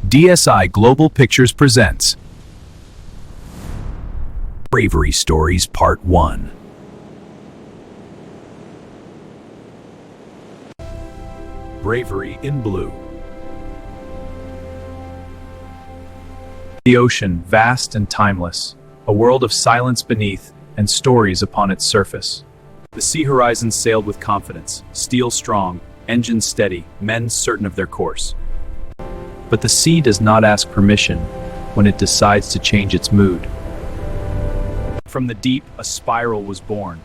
DSI Global Pictures presents Bravery Stories Part 1. Bravery in Blue. The ocean, vast and timeless, a world of silence beneath and stories upon its surface. The sea horizon sailed with confidence, steel strong, engines steady, men certain of their course. But the sea does not ask permission when it decides to change its mood. From the deep, a spiral was born,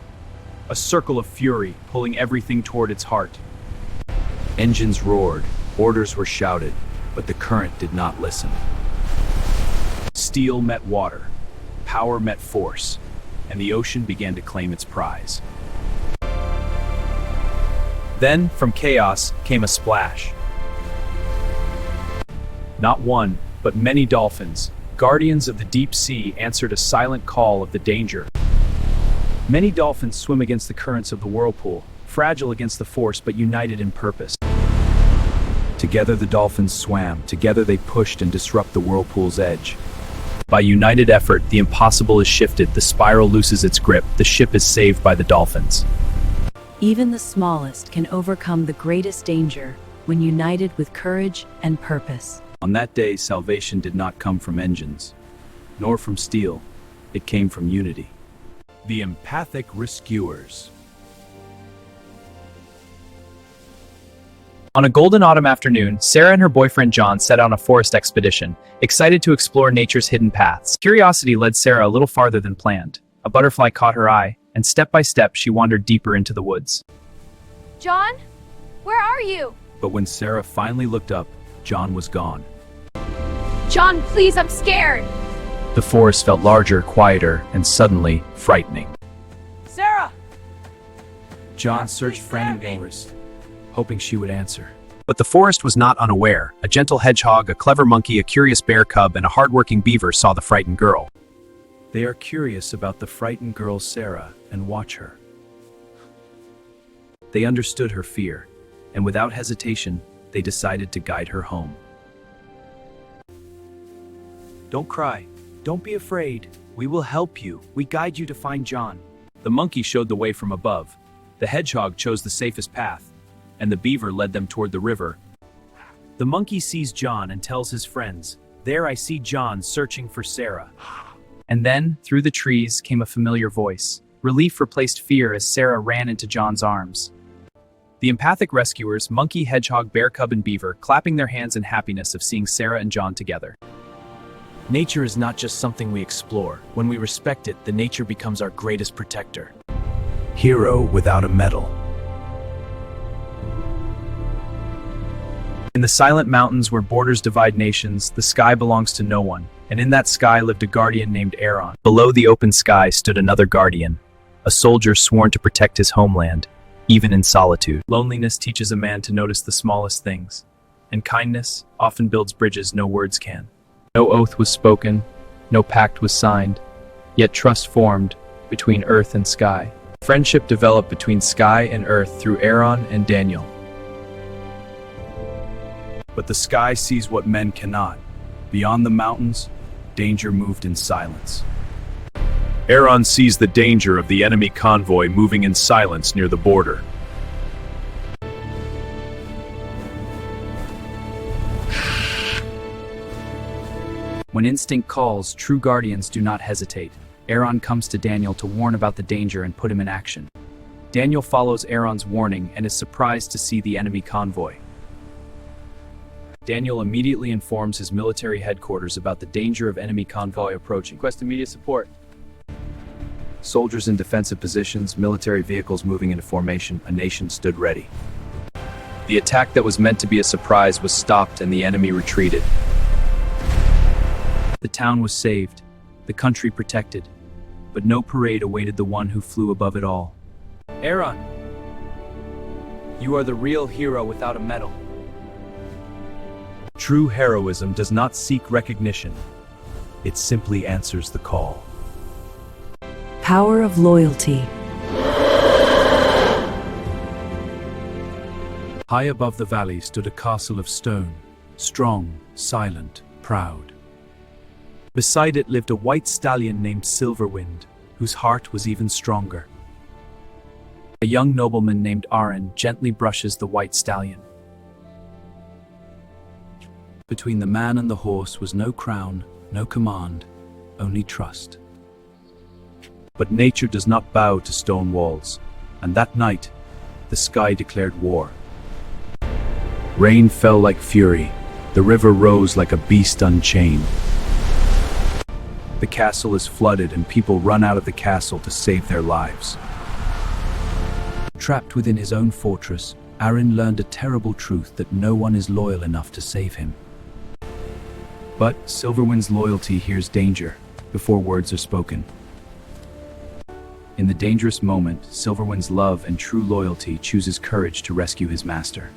a circle of fury pulling everything toward its heart. Engines roared, orders were shouted, but the current did not listen. Steel met water, power met force, and the ocean began to claim its prize. Then, from chaos, came a splash. Not one, but many dolphins, guardians of the deep sea, answered a silent call of the danger. Many dolphins swim against the currents of the whirlpool, fragile against the force but united in purpose. Together the dolphins swam, together they pushed and disrupt the whirlpool's edge. By united effort, the impossible is shifted, the spiral looses its grip, the ship is saved by the dolphins. Even the smallest can overcome the greatest danger when united with courage and purpose. On that day, salvation did not come from engines, nor from steel. It came from unity. The Empathic Rescuers. On a golden autumn afternoon, Sarah and her boyfriend John set out on a forest expedition, excited to explore nature's hidden paths. Curiosity led Sarah a little farther than planned. A butterfly caught her eye, and step by step she wandered deeper into the woods. John, where are you? But when Sarah finally looked up, John was gone. John, please, I'm scared. The forest felt larger, quieter, and suddenly frightening. Sarah! John searched frantically, hoping she would answer. But the forest was not unaware. A gentle hedgehog, a clever monkey, a curious bear cub, and a hardworking beaver saw the frightened girl. They are curious about the frightened girl Sarah and watch her. They understood her fear, and without hesitation, they decided to guide her home. Don't cry. Don't be afraid. We will help you. We guide you to find John. The monkey showed the way from above. The hedgehog chose the safest path, and the beaver led them toward the river. The monkey sees John and tells his friends, "There I see John searching for Sarah." And then, through the trees, came a familiar voice. Relief replaced fear as Sarah ran into John's arms. The empathic rescuers, monkey, hedgehog, bear cub, and beaver, clapping their hands in happiness of seeing Sarah and John together. Nature is not just something we explore. When we respect it, the nature becomes our greatest protector. Hero without a medal. In the silent mountains where borders divide nations, the sky belongs to no one, and in that sky lived a guardian named Aaron. Below the open sky stood another guardian, a soldier sworn to protect his homeland, even in solitude. Loneliness teaches a man to notice the smallest things, and kindness often builds bridges no words can. No oath was spoken, no pact was signed, yet trust formed between earth and sky. Friendship developed between sky and earth through Aaron and Daniel. But the sky sees what men cannot. Beyond the mountains, danger moved in silence. Aaron sees the danger of the enemy convoy moving in silence near the border. When instinct calls, true guardians do not hesitate. Aaron comes to Daniel to warn about the danger and put him in action. Daniel follows Aaron's warning and is surprised to see the enemy convoy. Daniel immediately informs his military headquarters about the danger of enemy convoy approaching. Request immediate support. Soldiers in defensive positions, military vehicles moving into formation, a nation stood ready. The attack that was meant to be a surprise was stopped and the enemy retreated. The town was saved, the country protected, but no parade awaited the one who flew above it all. Aaron, you are the real hero without a medal. True heroism does not seek recognition. It simply answers the call. Power of loyalty. High above the valley stood a castle of stone, strong, silent, proud. Beside it lived a white stallion named Silverwind, whose heart was even stronger. A young nobleman named Aaron gently brushes the white stallion. Between the man and the horse was no crown, no command, only trust. But nature does not bow to stone walls, and that night, the sky declared war. Rain fell like fury, the river rose like a beast unchained. The castle is flooded and people run out of the castle to save their lives. Trapped within his own fortress, Aaron learned a terrible truth that no one is loyal enough to save him. But Silverwind's loyalty hears danger before words are spoken. In the dangerous moment, Silverwind's love and true loyalty chooses courage to rescue his master.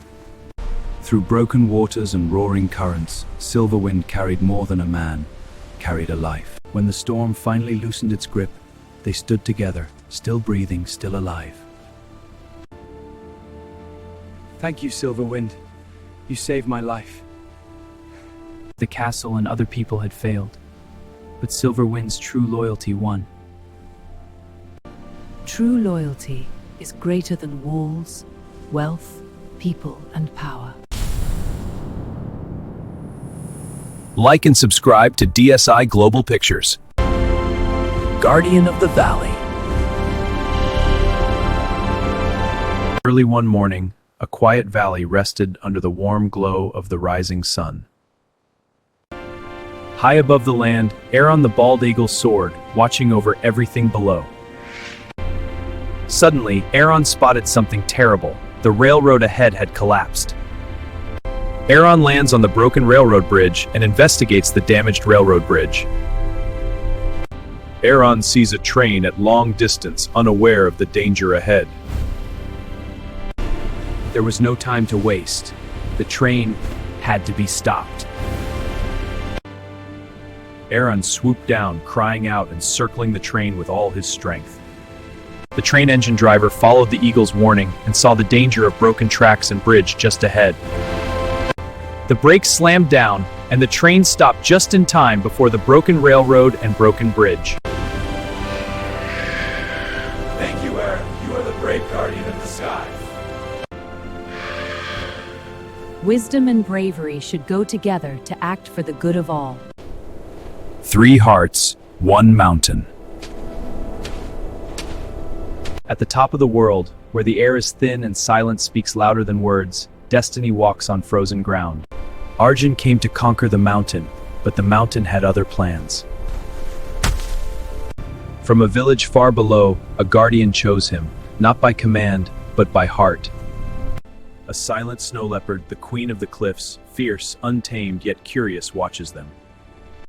Through broken waters and roaring currents, Silverwind carried more than a man, carried a life. When the storm finally loosened its grip, they stood together, still breathing, still alive. Thank you, Silverwind. You saved my life. The castle and other people had failed, but Silverwind's true loyalty won. True loyalty is greater than walls, wealth, people, and power. Like and subscribe to DSI Global Pictures. Guardian of the Valley. Early one morning, a quiet valley rested under the warm glow of the rising sun. High above the land, Aaron the bald eagle soared, watching over everything below. Suddenly, Aaron spotted something terrible. The railroad ahead had collapsed. Aaron lands on the broken railroad bridge and investigates the damaged railroad bridge. Aaron sees a train at long distance, unaware of the danger ahead. There was no time to waste. The train had to be stopped. Aaron swooped down, crying out and circling the train with all his strength. The train engine driver followed the eagle's warning and saw the danger of broken tracks and bridge just ahead. The brakes slammed down, and the train stopped just in time before the broken railroad and broken bridge. Thank you, Aaron. You are the brave guardian of the sky. Wisdom and bravery should go together to act for the good of all. 3 hearts, 1 mountain. At the top of the world, where the air is thin and silence speaks louder than words, destiny walks on frozen ground. Arjun came to conquer the mountain, but the mountain had other plans. From a village far below, a guardian chose him, not by command, but by heart. A silent snow leopard, the queen of the cliffs, fierce, untamed, yet curious, watches them.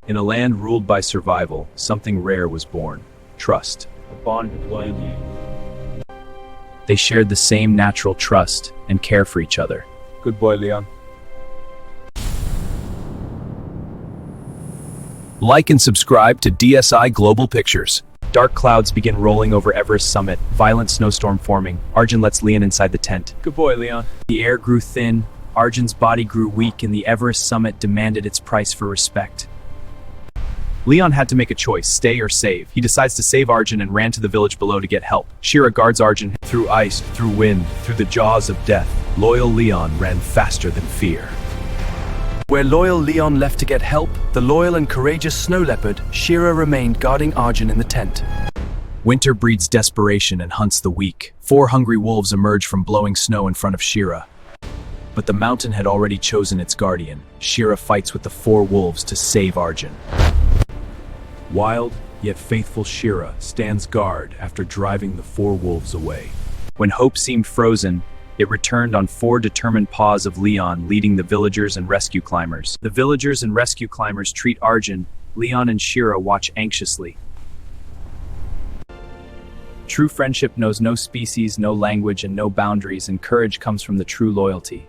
In a land ruled by survival, something rare was born: trust. A bond of loyalty. They shared the same natural trust and care for each other. Good boy, Leon. Like and subscribe to DSI Global Pictures. Dark clouds begin rolling over Everest summit, violent snowstorm forming. Arjun lets Leon inside the tent. Good boy, Leon. The air grew thin, Arjun's body grew weak, and the Everest summit demanded its price for respect. Leon had to make a choice, stay or save. He decides to save Arjun and ran to the village below to get help. Shira guards Arjun. Through ice, through wind, through the jaws of death, loyal Leon ran faster than fear. Where loyal Leon left to get help, the loyal and courageous snow leopard, Shira, remained guarding Arjun in the tent. Winter breeds desperation and hunts the weak. 4 hungry wolves emerge from blowing snow in front of Shira. But the mountain had already chosen its guardian. Shira fights with the 4 wolves to save Arjun. Wild, yet faithful Shira stands guard after driving the 4 wolves away. When hope seemed frozen, it returned on 4 determined paws of Leon, leading the villagers and rescue climbers. The villagers and rescue climbers treat Arjun. Leon and Shira watch anxiously. True friendship knows no species, no language, and no boundaries, and courage comes from the true loyalty.